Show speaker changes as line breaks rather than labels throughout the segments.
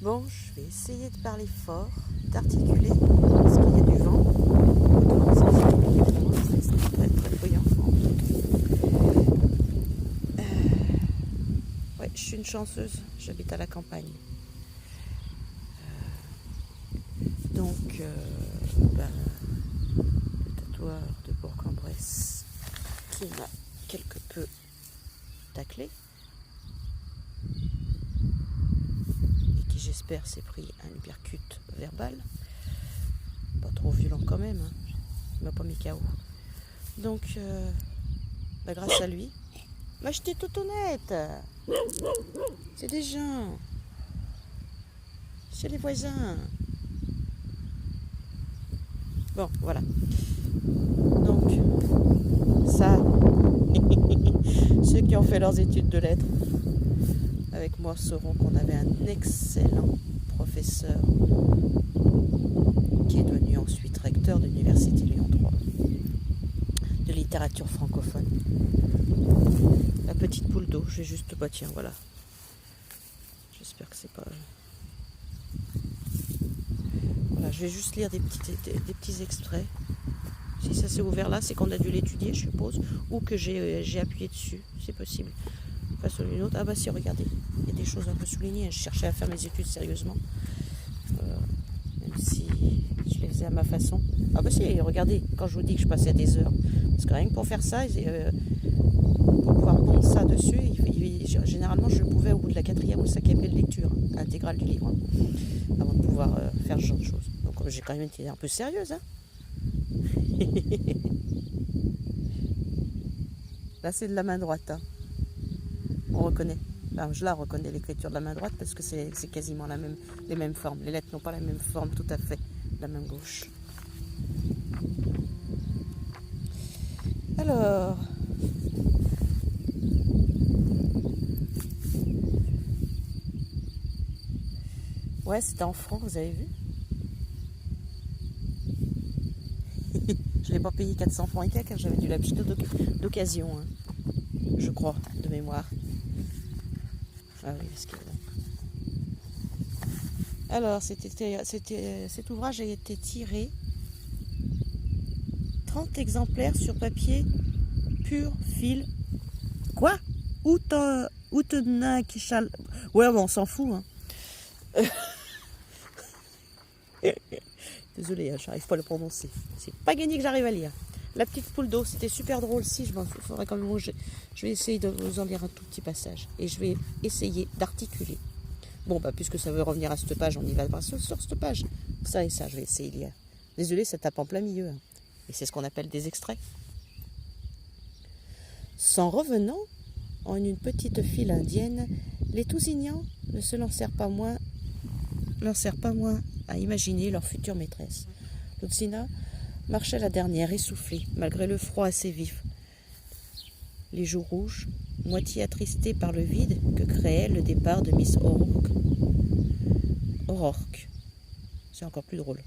Bon, je vais essayer de parler fort, d'articuler, parce qu'il y a du vent. Autrement, ça c'est très très bruyant. Ouais, je suis une chanceuse, j'habite à la campagne. Donc, le tatoueur de Bourg-en-Bresse qui m'a quelque peu taclé et qui, j'espère, s'est pris un uppercut verbal. Pas trop violent quand même, hein. Il m'a pas mis KO. Donc, grâce à lui, j'étais toute honnête. C'est des gens. C'est les voisins. Bon, voilà. Donc, ça, ceux qui ont fait leurs études de lettres avec moi sauront qu'on avait un excellent professeur qui est devenu ensuite recteur de l'Université Lyon 3 de littérature francophone. La petite poule d'eau, j'ai juste pas, tiens, voilà. J'espère que c'est pas... Voilà, je vais juste lire des petits extraits. Si ça s'est ouvert là, c'est qu'on a dû l'étudier, je suppose, ou que j'ai appuyé dessus, c'est possible. Face à une autre. Ah bah si, regardez, il y a des choses un peu soulignées. Je cherchais à faire mes études sérieusement, même si je les faisais à ma façon. Ah bah si, regardez, quand je vous dis que je passais des heures, parce que rien que pour faire ça, pour pouvoir pondre ça dessus, généralement je le pouvais au bout de la 4e ou 5e lecture intégrale du livre, avant de pouvoir faire ce genre de choses. Donc j'ai quand même été un peu sérieuse, hein. Là c'est de la main droite, hein. On reconnaît, enfin, je la reconnais l'écriture de la main droite parce que c'est quasiment les mêmes formes. Les lettres n'ont pas la même forme tout à fait de la main gauche. Alors, ouais, c'était en francs, vous avez vu. Je l'ai pas payé 400 francs et quelques, car j'avais dû l'acheter d'occasion, hein, je crois, de mémoire. Ah oui, parce que... Alors, cet ouvrage a été tiré 30 exemplaires sur papier pur fil. Quoi? Ouais, bon, on s'en fout, hein. Désolée, hein, j'arrive pas à le prononcer. C'est pas gagné que j'arrive à lire. La petite poule d'eau, c'était super drôle. Si, faudrait quand même. Je vais essayer de vous en lire un tout petit passage. Et je vais essayer d'articuler. Bon, puisque ça veut revenir à cette page, on y va sur cette page. Ça et ça, je vais essayer de lire. Désolée, ça tape en plein milieu, hein. Et c'est ce qu'on appelle des extraits. S'en revenant en une petite file indienne, les Tousignans ne se lancèrent pas moins à imaginer leur future maîtresse. Lucina marchait la dernière, essoufflée, malgré le froid assez vif. Les joues rouges, moitié attristées par le vide que créait le départ de Miss O'Rourke. C'est encore plus drôle.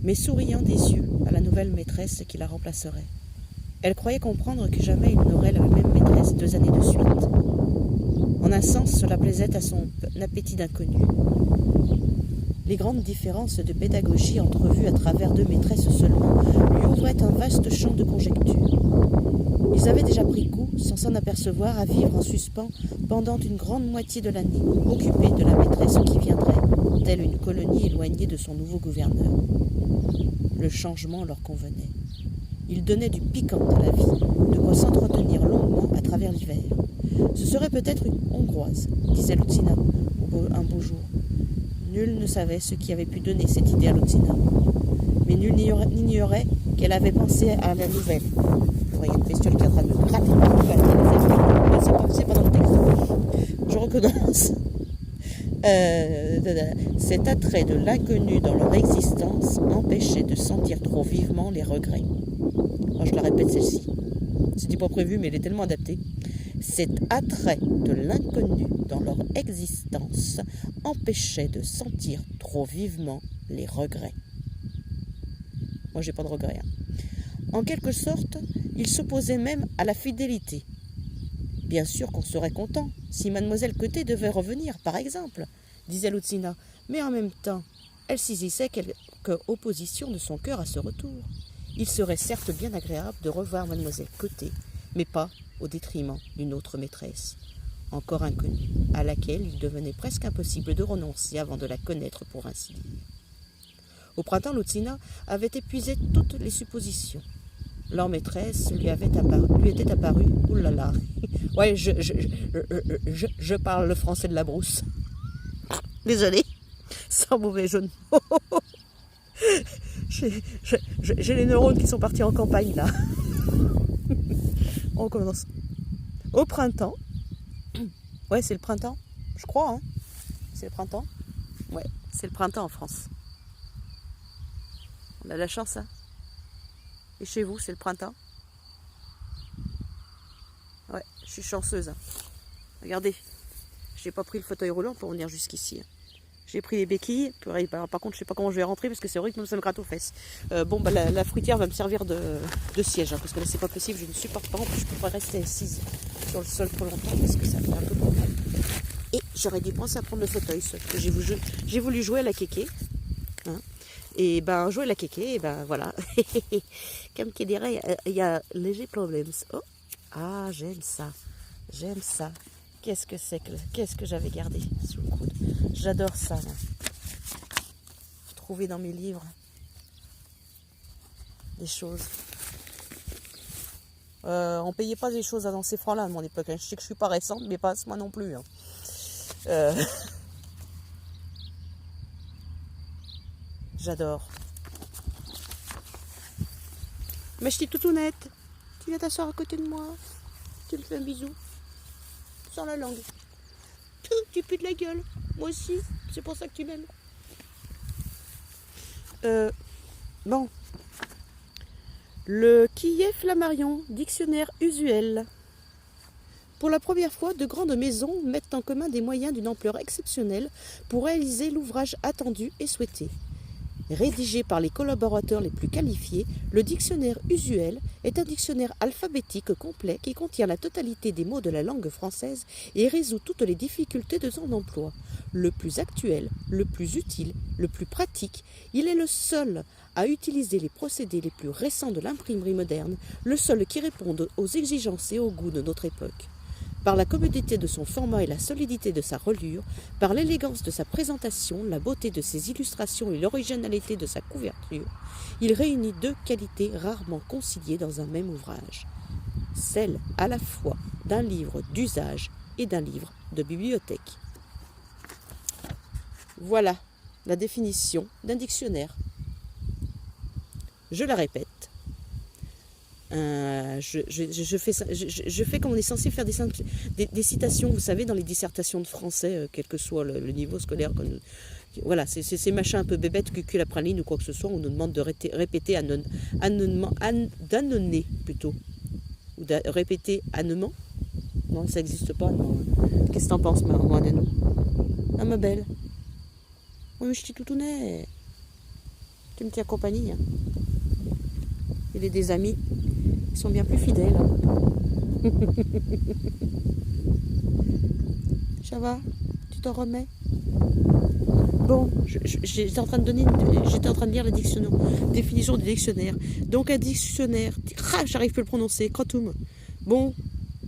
Mais souriant des yeux à la nouvelle maîtresse qui la remplacerait. Elle croyait comprendre que jamais il n'aurait la même maîtresse 2 années de suite. En un sens, cela plaisait à son appétit d'inconnu. Les grandes différences de pédagogie entrevues à travers 2 maîtresses seulement lui ouvraient un vaste champ de conjectures. Ils avaient déjà pris goût, sans s'en apercevoir, à vivre en suspens pendant une grande moitié de l'année, occupés de la maîtresse qui viendrait, telle une colonie éloignée de son nouveau gouverneur. Le changement leur convenait. Il donnait du piquant à la vie, de quoi s'entretenir longuement à travers l'hiver. Ce serait peut-être une Hongroise, disait Lucina un beau jour. Nul ne savait ce qui avait pu donner cette idée à Lucina. Mais nul n'ignorait qu'elle avait pensé à la nouvelle. Vous voyez une bestiole qui est en train de me gratter. C'est pas dans le texte. Je recommence. Cet attrait de l'inconnu dans leur existence empêchait de sentir trop vivement les regrets. Alors je la répète celle-ci. C'était pas prévu, mais elle est tellement adaptée. Cet attrait de l'inconnu dans leur existence empêchait de sentir trop vivement les regrets. Moi, j'ai pas de regrets, hein. En quelque sorte, il s'opposait même à la fidélité. Bien sûr qu'on serait content si mademoiselle Coté devait revenir, par exemple, disait Lucina, mais en même temps, elle saisissait quelque opposition de son cœur à ce retour. Il serait certes bien agréable de revoir mademoiselle Côté, mais pas au détriment d'une autre maîtresse, encore inconnue, à laquelle il devenait presque impossible de renoncer avant de la connaître pour ainsi dire. Au printemps, Lucina avait épuisé toutes les suppositions. Leur maîtresse lui était apparue, oulala, ouais, je parle le français de la brousse. Désolée, sans mauvais jeu de mots. J'ai les neurones qui sont partis en campagne, là. On commence. Au printemps, ouais, c'est le printemps, je crois, hein. C'est le printemps. Ouais, c'est le printemps en France. On a de la chance, hein. Et chez vous, c'est le printemps? Ouais, je suis chanceuse. Hein. Regardez, je n'ai pas pris le fauteuil roulant pour venir jusqu'ici. Hein. J'ai pris les béquilles. Alors, par contre, je ne sais pas comment je vais rentrer parce que c'est horrible, même ça me gratte aux fesses. La fruitière va me servir de siège. Hein, parce que là, c'est pas possible, je ne supporte pas. En plus, je ne peux pas rester assise sur le sol trop longtemps parce que ça fait un peu trop mal. Et j'aurais dû penser à prendre le fauteuil. Sauf que j'ai voulu jouer à la kéké. Hein. Et ben, jouer à la kéké, et ben voilà. Comme qui dirait, il y a léger problème. Oh, ah, j'aime ça. J'aime ça. Qu'est-ce que j'avais gardé sous le coude. J'adore ça. Là. Trouver dans mes livres des choses. On payait pas des choses dans ces francs-là à mon époque. Hein. Je sais que je suis pas récente, mais pas moi non plus. Hein. J'adore. Mais je suis toutounette. Tu viens t'asseoir à côté de moi. Tu me fais un bisou. Sans la langue. Tu pues de la gueule. Moi aussi. C'est pour ça que tu m'aimes. Bon. Le Quillet Flammarion, dictionnaire usuel. Pour la première fois, de grandes maisons mettent en commun des moyens d'une ampleur exceptionnelle pour réaliser l'ouvrage attendu et souhaité. Rédigé par les collaborateurs les plus qualifiés, le dictionnaire usuel est un dictionnaire alphabétique complet qui contient la totalité des mots de la langue française et résout toutes les difficultés de son emploi. Le plus actuel, le plus utile, le plus pratique, il est le seul à utiliser les procédés les plus récents de l'imprimerie moderne, le seul qui réponde aux exigences et aux goûts de notre époque. Par la commodité de son format et la solidité de sa reliure, par l'élégance de sa présentation, la beauté de ses illustrations et l'originalité de sa couverture, il réunit deux qualités rarement conciliées dans un même ouvrage. Celle à la fois d'un livre d'usage et d'un livre de bibliothèque. Voilà la définition d'un dictionnaire. Je la répète. Je fais comme on est censé faire des citations, vous savez, dans les dissertations de français, quel que soit le niveau scolaire. Voilà, c'est ces machins un peu bébêtes, cul la praline ou quoi que ce soit, on nous demande de répéter d'annonner plutôt. Ou de répéter annement. Non, ça n'existe pas. Qu'est-ce que t'en penses, moi, Nanou? Ah, ma belle. Oui, mais je suis toutounet. Tu me tiens compagnie. Hein. Il est des amis. Ils sont bien plus fidèles. Ça va? Tu t'en remets? Bon, j'étais en train de lire la définition du dictionnaire. Donc un dictionnaire, j'arrive plus à le prononcer, crotum. Bon,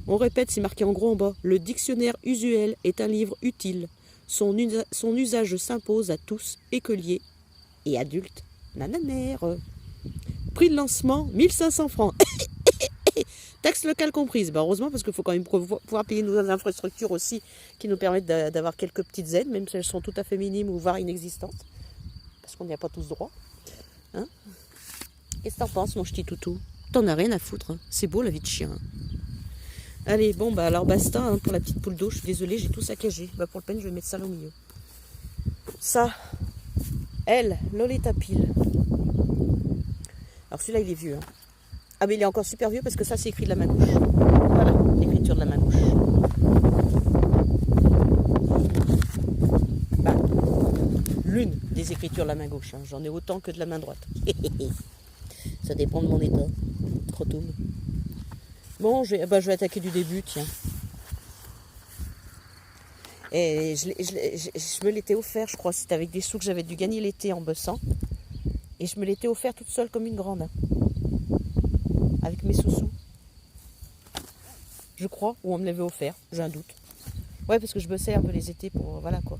on répète, c'est marqué en gros en bas. Le dictionnaire usuel est un livre utile. Son usage s'impose à tous, écoliers et adultes. Nananère. Prix de lancement, 1500 francs. Taxe locale comprise. Bah heureusement, parce qu'il faut quand même pouvoir payer nos infrastructures aussi, qui nous permettent d'avoir quelques petites aides, même si elles sont tout à fait minimes ou voire inexistantes. Parce qu'on n'y a pas tous droit. Hein? Qu'est-ce que t'en penses, mon ch'ti toutou? T'en as rien à foutre. Hein. C'est beau, la vie de chien. Hein. Allez, bon, bah alors basta hein, pour la petite poule d'eau. Je suis désolée, j'ai tout saccagé. Bah pour le peine, je vais mettre ça là au milieu. Ça, elle, Lolita Pile. Alors celui-là, il est vieux. Hein. Ah mais il est encore super vieux parce que ça, c'est écrit de la main gauche. Voilà, l'écriture de la main gauche. Bah, l'une des écritures de la main gauche. Hein. J'en ai autant que de la main droite. Ça dépend de mon état. Crotoum. Bon, je vais attaquer du début, tiens. Et je me l'étais offert, je crois. C'était avec des sous que j'avais dû gagner l'été en bossant. Et je me l'étais offert toute seule comme une grande. Avec mes sous-sous. Je crois, ou on me l'avait offert, j'ai un doute. Ouais, parce que je bossais un peu les étés pour... Voilà quoi.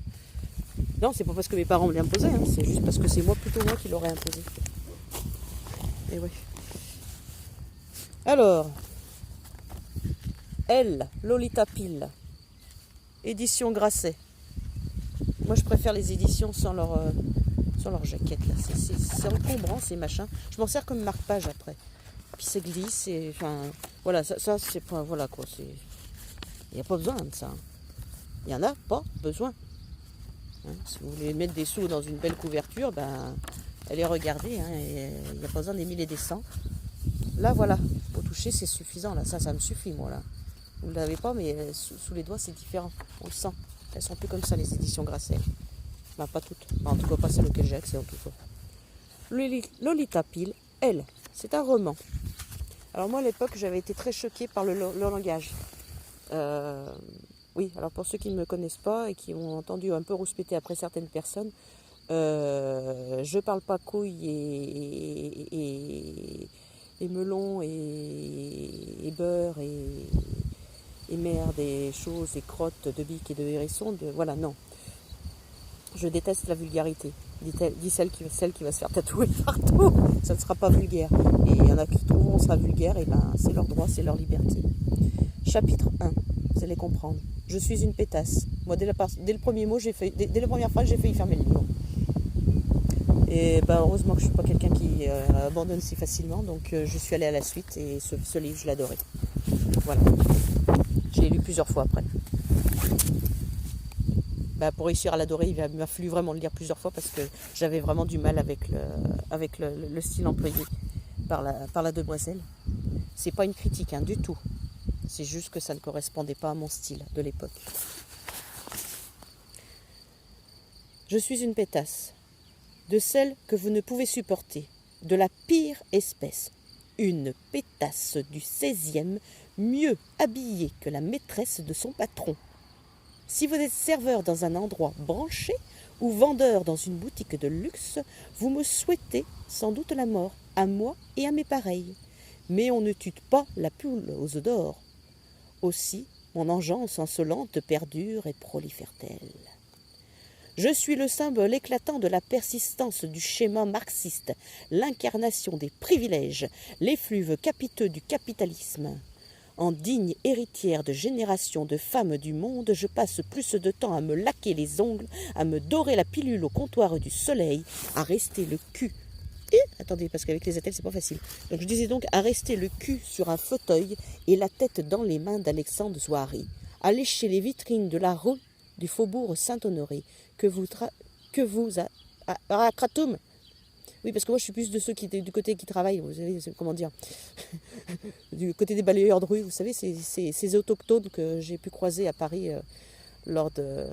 Non, c'est pas parce que mes parents me l'imposaient, hein, c'est juste parce que c'est plutôt moi qui l'aurais imposé. Et oui. Alors, elle, Lolita Pile, édition Grasset. Moi, je préfère les éditions sans leur jaquette là. C'est encombrant ces machins. Je m'en sers comme marque-page après. Puis c'est glisse et enfin voilà, ça c'est pas voilà quoi. Il n'y a pas besoin de ça. Il n'y en a pas besoin. Hein, si vous voulez mettre des sous dans une belle couverture, ben allez regarder. Hein, il n'y a pas besoin des 1000 et des 100. Là voilà, au toucher c'est suffisant. Là, ça me suffit moi là. Vous ne l'avez pas, mais sous les doigts c'est différent. On le sent. Elles sont plus comme ça les éditions Grasset. Ben, pas toutes. Ben, en tout cas pas celles auxquelles j'ai accès en tout cas. Lolita Pile, elle, c'est un roman. Alors moi à l'époque j'avais été très choquée par le langage. Oui, alors pour ceux qui ne me connaissent pas et qui ont entendu un peu rouspéter après certaines personnes, je parle pas couilles et melon et beurre et merde et choses et crottes de bique et de hérisson. Voilà, non. Je déteste la vulgarité. Dit celle qui va se faire tatouer partout. Ça ne sera pas vulgaire. Et il y en a qui trouveront ça vulgaire, et ben c'est leur droit, c'est leur liberté. Chapitre 1. Vous allez comprendre. Je suis une pétasse. Moi, dès le premier mot, dès la première phrase, j'ai failli fermer le livre. Et ben, heureusement que je ne suis pas quelqu'un qui abandonne si facilement. Donc je suis allée à la suite et ce livre, je l'adorais. Voilà. Je l'ai lu plusieurs fois après. Pour réussir à l'adorer, il m'a fallu vraiment le lire plusieurs fois parce que j'avais vraiment du mal avec le style employé par la demoiselle. C'est pas une critique hein, du tout. C'est juste que ça ne correspondait pas à mon style de l'époque. Je suis une pétasse, de celle que vous ne pouvez supporter, de la pire espèce. Une pétasse du 16e, mieux habillée que la maîtresse de son patron. Si vous êtes serveur dans un endroit branché ou vendeur dans une boutique de luxe, vous me souhaitez sans doute la mort, à moi et à mes pareils. Mais on ne tue pas la poule aux œufs d'or. Aussi, mon engeance insolente perdure et prolifère-t-elle. Je suis le symbole éclatant de la persistance du schéma marxiste, l'incarnation des privilèges, l'effluve capiteux du capitalisme. En digne héritière de générations de femmes du monde, je passe plus de temps à me laquer les ongles, à me dorer la pilule au comptoir du soleil, à rester le cul. Attendez, parce qu'avec les attelles, c'est pas facile. Donc je disais donc à rester le cul sur un fauteuil et la tête dans les mains d'Alexandre Zouari, à lécher les vitrines de la rue du faubourg Saint-Honoré, Kratoum. Oui, parce que moi, je suis plus de ceux du côté qui travaillent, vous savez, comment dire, du côté des balayeurs de rue, vous savez, ces autochtones que j'ai pu croiser à Paris lors de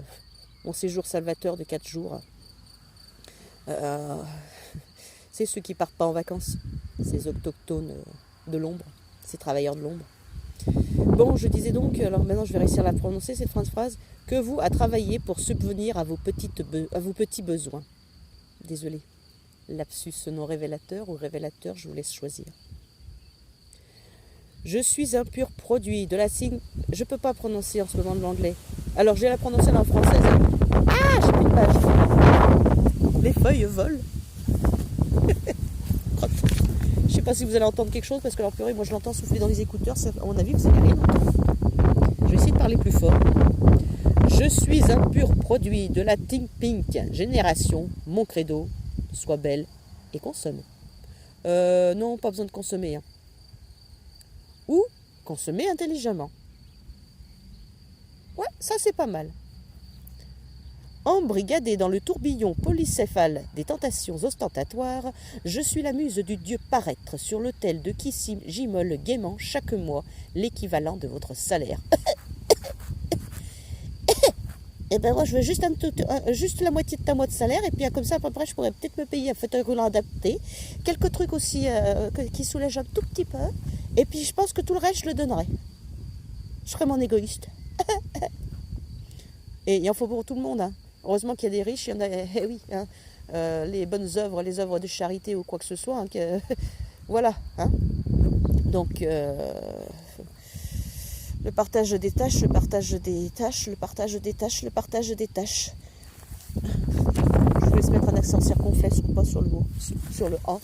mon séjour salvateur de 4 jours. C'est ceux qui partent pas en vacances, ces autochtones de l'ombre, ces travailleurs de l'ombre. Bon, je disais donc, alors maintenant je vais réussir à la prononcer, cette phrase, que vous à travailler pour subvenir à vos petits besoins. Désolée. Lapsus non révélateur ou révélateur, je vous laisse choisir. Je suis un pur produit de la signe... Je ne peux pas prononcer en ce moment de l'anglais. Alors je vais la prononcer en française. Ah, j'ai plus de page. Les feuilles volent. Je ne sais pas si vous allez entendre quelque chose, parce que alors purée, moi je l'entends souffler dans les écouteurs. Ça, à mon avis, vous allez rien entendre. Je vais essayer de parler plus fort. Je suis un pur produit de la Think Pink génération. Mon credo. Sois belle et consomme. Non, pas besoin de consommer. Hein. Ou consommer intelligemment. Ouais, ça c'est pas mal. Embrigadé dans le tourbillon polycéphale des tentations ostentatoires, je suis la muse du dieu paraître sur l'autel de qui j'immole gaiement chaque mois l'équivalent de votre salaire. Eh ben moi je veux juste la moitié de ta mois de salaire et puis comme ça à peu près je pourrais peut-être me payer un fauteuil roulant adapté, quelques trucs aussi qui soulègent un tout petit peu et puis je pense que tout le reste je le donnerai. Je serai mon égoïste. Et il en faut pour tout le monde. Hein. Heureusement qu'il y a des riches, il y en a, eh oui, hein, les bonnes œuvres, les œuvres de charité ou quoi que ce soit. Hein, voilà. Hein. Donc, le partage des tâches, le partage des tâches, le partage des tâches, le partage des tâches. Je vous laisse mettre un accent circonflexe ou pas sur le mot, sur le A.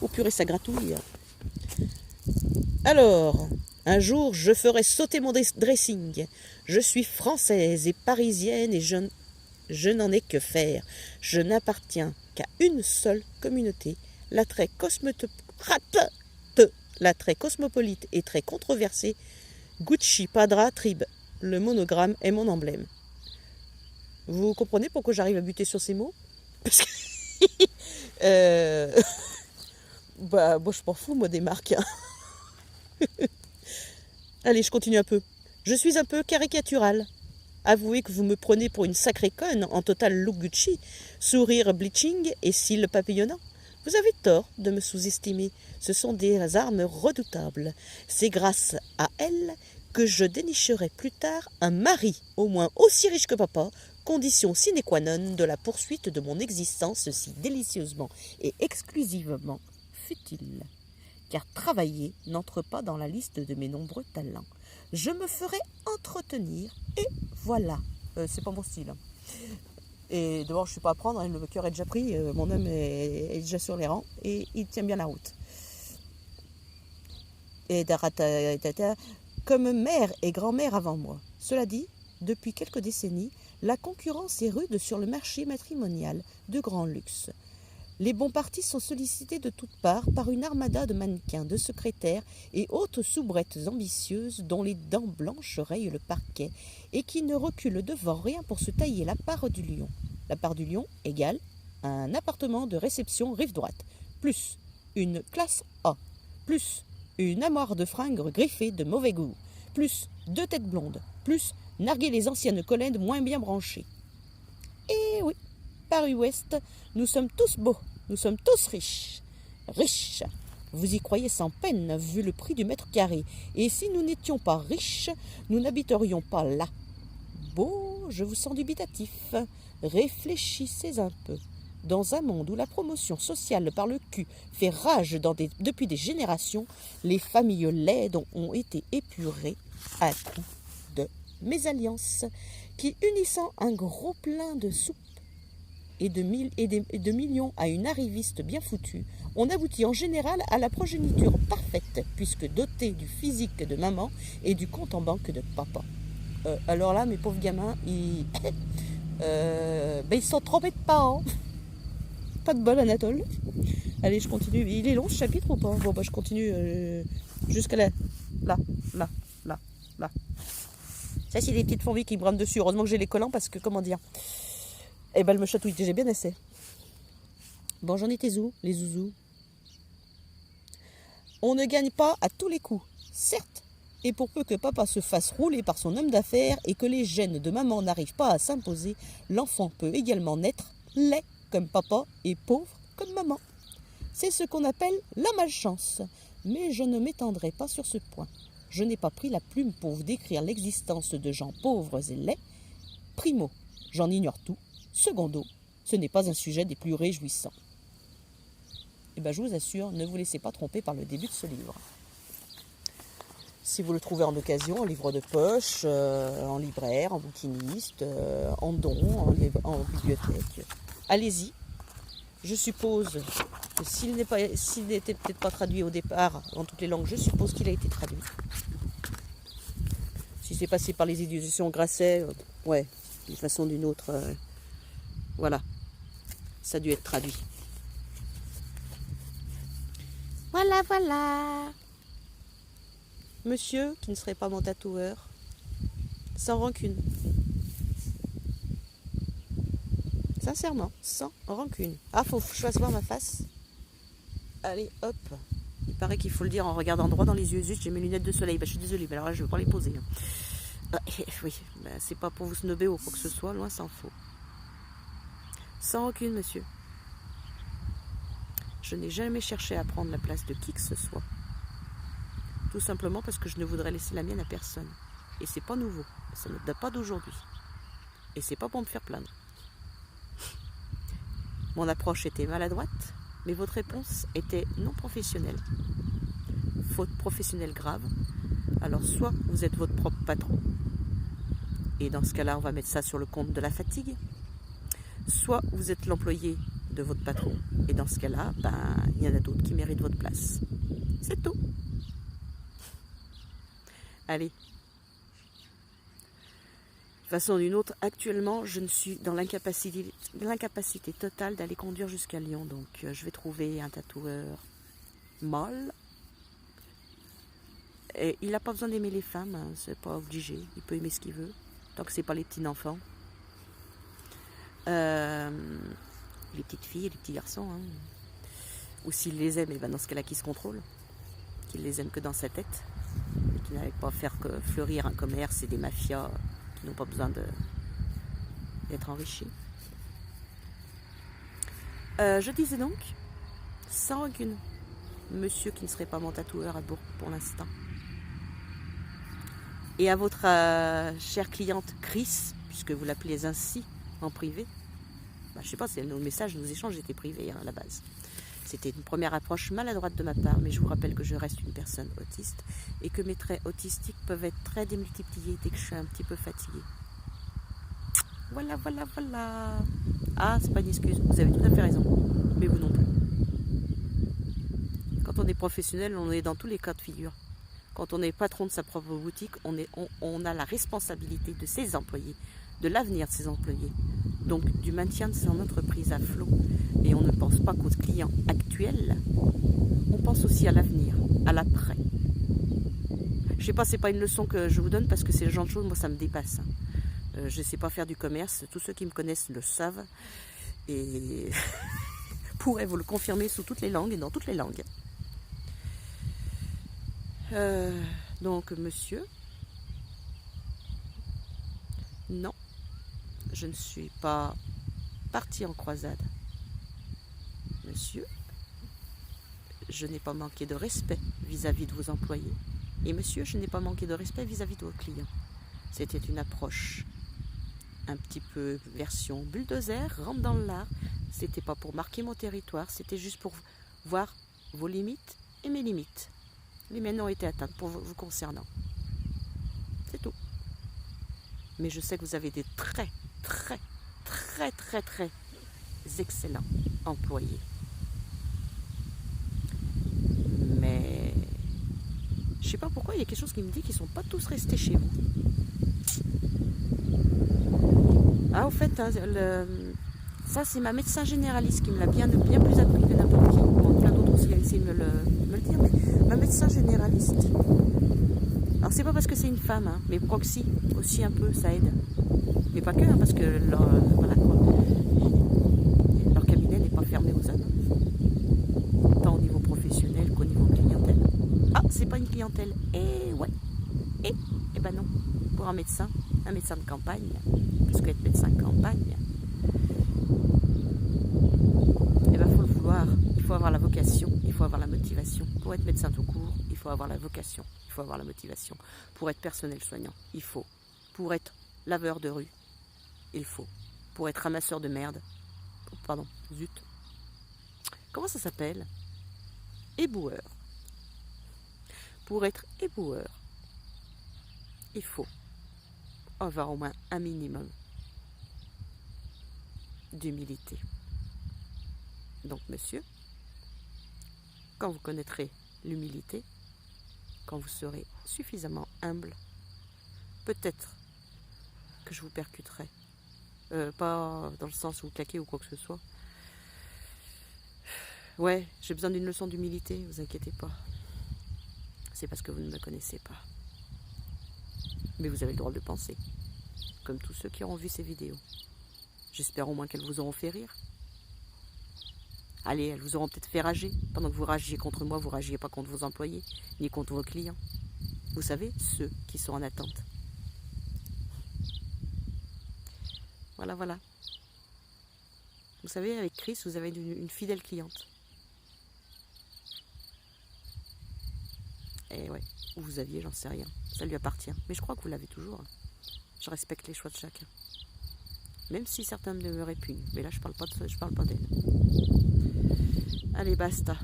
Au purée, ça gratouille. Alors, un jour, je ferai sauter mon dressing. Je suis française et parisienne et je n'en ai que faire. Je n'appartiens qu'à une seule communauté. L'attrait cosmopolite et très controversé. Gucci, Padra, Trib. Le monogramme est mon emblème. Vous comprenez pourquoi j'arrive à buter sur ces mots? Parce que bah, moi je m'en fous, moi, des marques. Hein. Allez, je continue un peu. Je suis un peu caricatural. Avouez que vous me prenez pour une sacrée conne en total look Gucci, sourire bleaching et cils papillonnants. Vous avez tort de me sous-estimer. Ce sont des armes redoutables. C'est grâce à elles que je dénicherai plus tard un mari, au moins aussi riche que papa, condition sine qua non de la poursuite de mon existence si délicieusement et exclusivement futile. Car travailler n'entre pas dans la liste de mes nombreux talents. Je me ferai entretenir et voilà. C'est pas mon style. Hein. Et d'abord, je ne suis pas à prendre, hein, le cœur est déjà pris, mon homme est déjà sur les rangs et il tient bien la route. Et comme mère et grand-mère avant moi. Cela dit, depuis quelques décennies, la concurrence est rude sur le marché matrimonial de grand luxe. Les bons partis sont sollicités de toutes parts par une armada de mannequins, de secrétaires et autres soubrettes ambitieuses dont les dents blanches rayent le parquet et qui ne reculent devant rien pour se tailler la part du lion. La part du lion égale un appartement de réception rive droite, plus une classe A, plus une armoire de fringues griffée de mauvais goût, plus 2 têtes blondes, plus narguer les anciennes collègues moins bien branchées. Et oui, Paris-Ouest, nous sommes tous beaux, nous sommes tous riches. Riches, vous y croyez sans peine, vu le prix du mètre carré. Et si nous n'étions pas riches, nous n'habiterions pas là. Bon, je vous sens dubitatif. Réfléchissez un peu. Dans un monde où la promotion sociale par le cul fait rage depuis des générations, les familles laides ont été épurées à coups de mésalliances qui, unissant un gros plein de soupe et de millions à une arriviste bien foutue, on aboutit en général à la progéniture parfaite, puisque dotée du physique de maman et du compte en banque de papa. Alors là, mes pauvres gamins, ils s'en trompés de parents. Pas de bol, Anatole. Allez, je continue. Il est long ce chapitre ou pas? Bon, bah je continue jusqu'à là. Là. Ça, c'est des petites fourmis qui me brament dessus. Heureusement que j'ai les collants parce que, comment dire, eh ben, elle me chatouille. J'ai bien essayé. Bon, j'en étais où, les zouzous? On ne gagne pas à tous les coups, certes. Et pour peu que papa se fasse rouler par son homme d'affaires et que les gènes de maman n'arrivent pas à s'imposer, l'enfant peut également naître laid comme papa et pauvre comme maman. C'est ce qu'on appelle la malchance. Mais je ne m'étendrai pas sur ce point. Je n'ai pas pris la plume pour vous décrire l'existence de gens pauvres et laids. Primo, j'en ignore tout. Secondo, ce n'est pas un sujet des plus réjouissants. Et bien, je vous assure, ne vous laissez pas tromper par le début de ce livre. Si vous le trouvez en occasion, en livre de poche, en libraire, en bouquiniste, en don, en bibliothèque, allez-y. Je suppose que s'il n'était peut-être pas traduit au départ dans toutes les langues, je suppose qu'il a été traduit. Si c'est passé par les éditions Grasset, ouais, d'une façon ou d'une autre, voilà, ça a dû être traduit. Voilà. Monsieur, qui ne serait pas mon tatoueur, sans rancune. Sincèrement, sans rancune. Ah, faut que je fasse voir ma face. Allez, hop. Il paraît qu'il faut le dire en regardant droit dans les yeux. Juste, j'ai mes lunettes de soleil. Bah, je suis désolée, mais alors là, je ne vais pas les poser. Hein. Oui, bah, c'est pas pour vous snobber ou quoi que ce soit, loin s'en faut. Sans rancune, monsieur. Je n'ai jamais cherché à prendre la place de qui que ce soit. Tout simplement parce que je ne voudrais laisser la mienne à personne. Et c'est pas nouveau. Ça ne date pas d'aujourd'hui. Et c'est pas pour me faire plaindre. Mon approche était maladroite, mais votre réponse était non professionnelle. Faute professionnelle grave. Alors soit vous êtes votre propre patron, et dans ce cas-là, on va mettre ça sur le compte de la fatigue. Soit vous êtes l'employé de votre patron, et dans ce cas-là, il y en a d'autres qui méritent votre place. C'est tout. Allez. De façon ou d'une autre, actuellement, je ne suis dans l'incapacité totale d'aller conduire jusqu'à Lyon. Donc, je vais trouver un tatoueur mâle. Et il n'a pas besoin d'aimer les femmes, hein, c'est pas obligé. Il peut aimer ce qu'il veut, tant que c'est pas les petits enfants. Les petites filles et les petits garçons. Hein. Ou s'il les aime, et dans ce cas-là, qu'il se contrôle. Qu'il les aime que dans sa tête. Et qu'il n'arrive pas à faire que fleurir un commerce et des mafias qui n'ont pas besoin d'être enrichis. Je disais donc, sans rancune, monsieur qui ne serait pas mon tatoueur à Bourg pour l'instant. Et à votre chère cliente Chris, puisque vous l'appelez ainsi en privé, je ne sais pas, nos messages, nos échanges étaient privés à la base. C'était une première approche maladroite de ma part, mais je vous rappelle que je reste une personne autiste et que mes traits autistiques peuvent être très démultipliés dès que je suis un petit peu fatiguée. Voilà. Ah, c'est pas une excuse, vous avez tout à fait raison, mais vous non plus. Quand on est professionnel, on est dans tous les cas de figure. Quand on est patron de sa propre boutique, on a la responsabilité de ses employés, de l'avenir de ses employés, donc du maintien de son entreprise à flot. Et on ne pense pas qu'aux clients actuels, on pense aussi à l'avenir, à l'après. Je ne sais pas, c'est pas une leçon que je vous donne parce que c'est le genre de choses, moi ça me dépasse. Je ne sais pas faire du commerce, tous ceux qui me connaissent le savent et pourraient vous le confirmer sous toutes les langues et dans toutes les langues. Donc, monsieur, non, je ne suis pas partie en croisade. Monsieur, je n'ai pas manqué de respect vis-à-vis de vos employés. Et monsieur, je n'ai pas manqué de respect vis-à-vis de vos clients. C'était une approche un petit peu version bulldozer, rentre dans le lard. C'était pas pour marquer mon territoire, c'était juste pour voir vos limites et mes limites. Les miennes ont été atteintes pour vous concernant. C'est tout. Mais je sais que vous avez des très excellents employés. Mais je sais pas pourquoi, il y a quelque chose qui me dit qu'ils sont pas tous restés chez vous. Ah, au fait, hein, ça c'est ma médecin généraliste qui me l'a bien plus appris que n'importe qui. Bon, plein d'autres aussi a essayé de me le dire, mais ma médecin généraliste. Alors c'est pas parce que c'est une femme, hein, mais proxy aussi un peu, ça aide. Mais pas que, hein, parce que voilà quoi. Leur cabinet n'est pas fermé aux hommes. Tant au niveau professionnel qu'au niveau clientèle. Ah, c'est pas une clientèle. Eh ouais. Eh ben non. Pour un médecin de campagne, parce qu'être médecin de campagne, eh ben faut le vouloir. Il faut avoir la vocation, il faut avoir la motivation. Pour être médecin tout court, il faut avoir la vocation, il faut avoir la motivation. Pour être personnel soignant, il faut. Pour être laveur de rue, il faut. Pour être ramasseur de merde, pardon, zut. Comment ça s'appelle? Éboueur. Pour être éboueur, il faut avoir au moins un minimum d'humilité. Donc, monsieur, quand vous connaîtrez l'humilité, quand vous serez suffisamment humble, peut-être que je vous percuterai. Pas dans le sens où vous claquez ou quoi que ce soit. Ouais, j'ai besoin d'une leçon d'humilité, vous inquiétez pas. C'est parce que vous ne me connaissez pas. Mais vous avez le droit de le penser, comme tous ceux qui auront vu ces vidéos. J'espère au moins qu'elles vous auront fait rire. Allez, elles vous auront peut-être fait rager. Pendant que vous ragiez contre moi, vous ne ragiez pas contre vos employés, ni contre vos clients. Vous savez, ceux qui sont en attente. Voilà. Vous savez, avec Chris, vous avez une fidèle cliente. Et ouais, où vous aviez, j'en sais rien. Ça lui appartient. Mais je crois que vous l'avez toujours. Je respecte les choix de chacun. même si certains me répugnent. Mais là, je parle pas de ça, je parle pas d'elle. Allez, basta.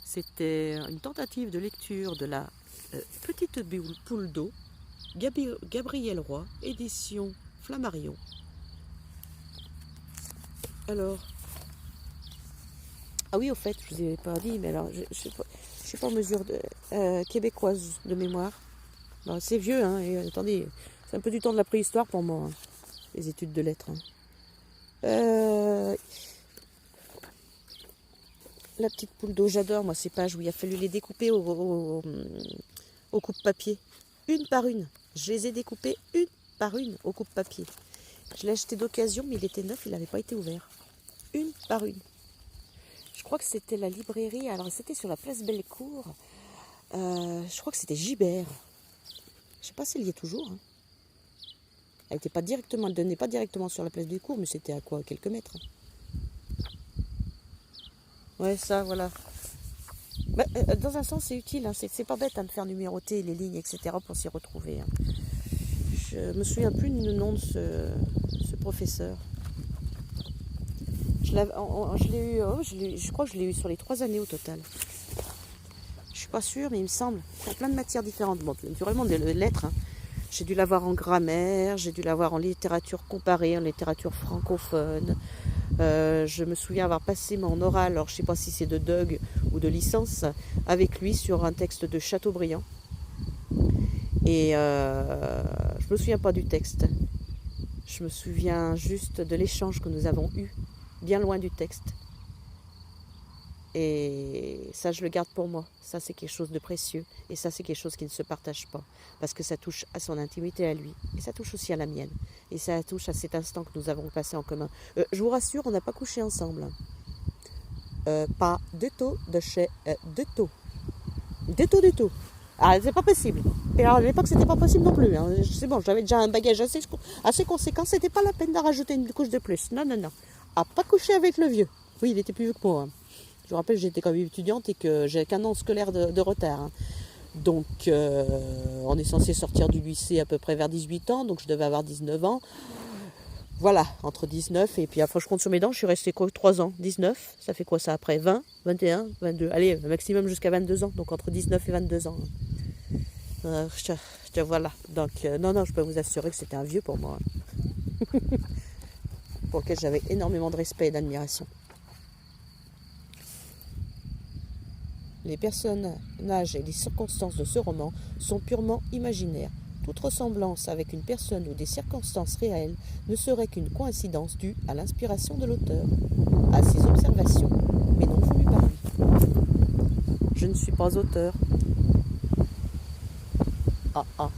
C'était une tentative de lecture de la Petite poule d'eau, Gabriel Roy, édition Flammarion. Alors, ah oui, au fait, je vous ai pas dit, mais alors, je suis pas en mesure de québécoise de mémoire. Bon, c'est vieux, hein, et attendez, c'est un peu du temps de la préhistoire pour moi, hein, les études de lettres. Hein. La petite poule d'eau, j'adore, moi, ces pages où il a fallu les découper au coupe-papier, une par une. Je les ai découpées une par une au coupe-papier. Je l'ai acheté d'occasion, mais il était neuf, il n'avait pas été ouvert. Une par une. Je crois que c'était la librairie, alors c'était sur la place Bellecour. Je crois que c'était Gibert. Je ne sais pas s'il y est toujours. Hein. Elle ne donnait pas directement sur la place Bellecour, mais c'était à quoi, quelques mètres. Hein. Ouais, ça, voilà. Bah, dans un sens, c'est utile. Hein. C'est pas bête hein, de faire numéroter les lignes, etc. pour s'y retrouver. Hein. Je me souviens plus du nom de ce professeur. Je crois que je l'ai eu sur les 3 années au total. Je suis pas sûre, mais il me semble. Pour plein de matières différentes. Bon, naturellement, des lettres. Hein. J'ai dû l'avoir en grammaire, j'ai dû l'avoir en littérature comparée, en littérature francophone. Je me souviens avoir passé mon oral, alors je ne sais pas si c'est de Doug ou de licence, avec lui sur un texte de Chateaubriand. Et je ne me souviens pas du texte. Je me souviens juste de l'échange que nous avons eu, bien loin du texte. Et ça, je le garde pour moi. Ça, c'est quelque chose de précieux. Et ça, c'est quelque chose qui ne se partage pas. Parce que ça touche à son intimité à lui. Et ça touche aussi à la mienne. Et ça touche à cet instant que nous avons passé en commun. Je vous rassure, on n'a pas couché ensemble. Pas du tout de chez... du tout. Du tout. Ah, c'est pas possible. Et alors, à l'époque, c'était pas possible non plus. Hein. C'est bon, j'avais déjà un bagage assez conséquent. C'était pas la peine de rajouter une couche de plus. Non. Ah, pas coucher avec le vieux. Oui, il était plus vieux que moi. Hein. Je vous rappelle que j'étais quand même étudiante et que j'ai qu'un an scolaire de retard. Hein. Donc, on est censé sortir du lycée à peu près vers 18 ans. Donc, je devais avoir 19 ans. Voilà, entre 19 et puis, après, je compte sur mes dents, je suis restée quoi, 3 ans. 19, ça fait quoi ça après 20, 21, 22. Allez, maximum jusqu'à 22 ans. Donc, entre 19 et 22 ans. Voilà. Donc, non, je peux vous assurer que c'était un vieux pour moi. Pour lequel j'avais énormément de respect et d'admiration. Les personnages et les circonstances de ce roman sont purement imaginaires. Toute ressemblance avec une personne ou des circonstances réelles ne serait qu'une coïncidence due à l'inspiration de l'auteur, à ses observations, mais non voulues par lui. Je ne suis pas auteur. Ah.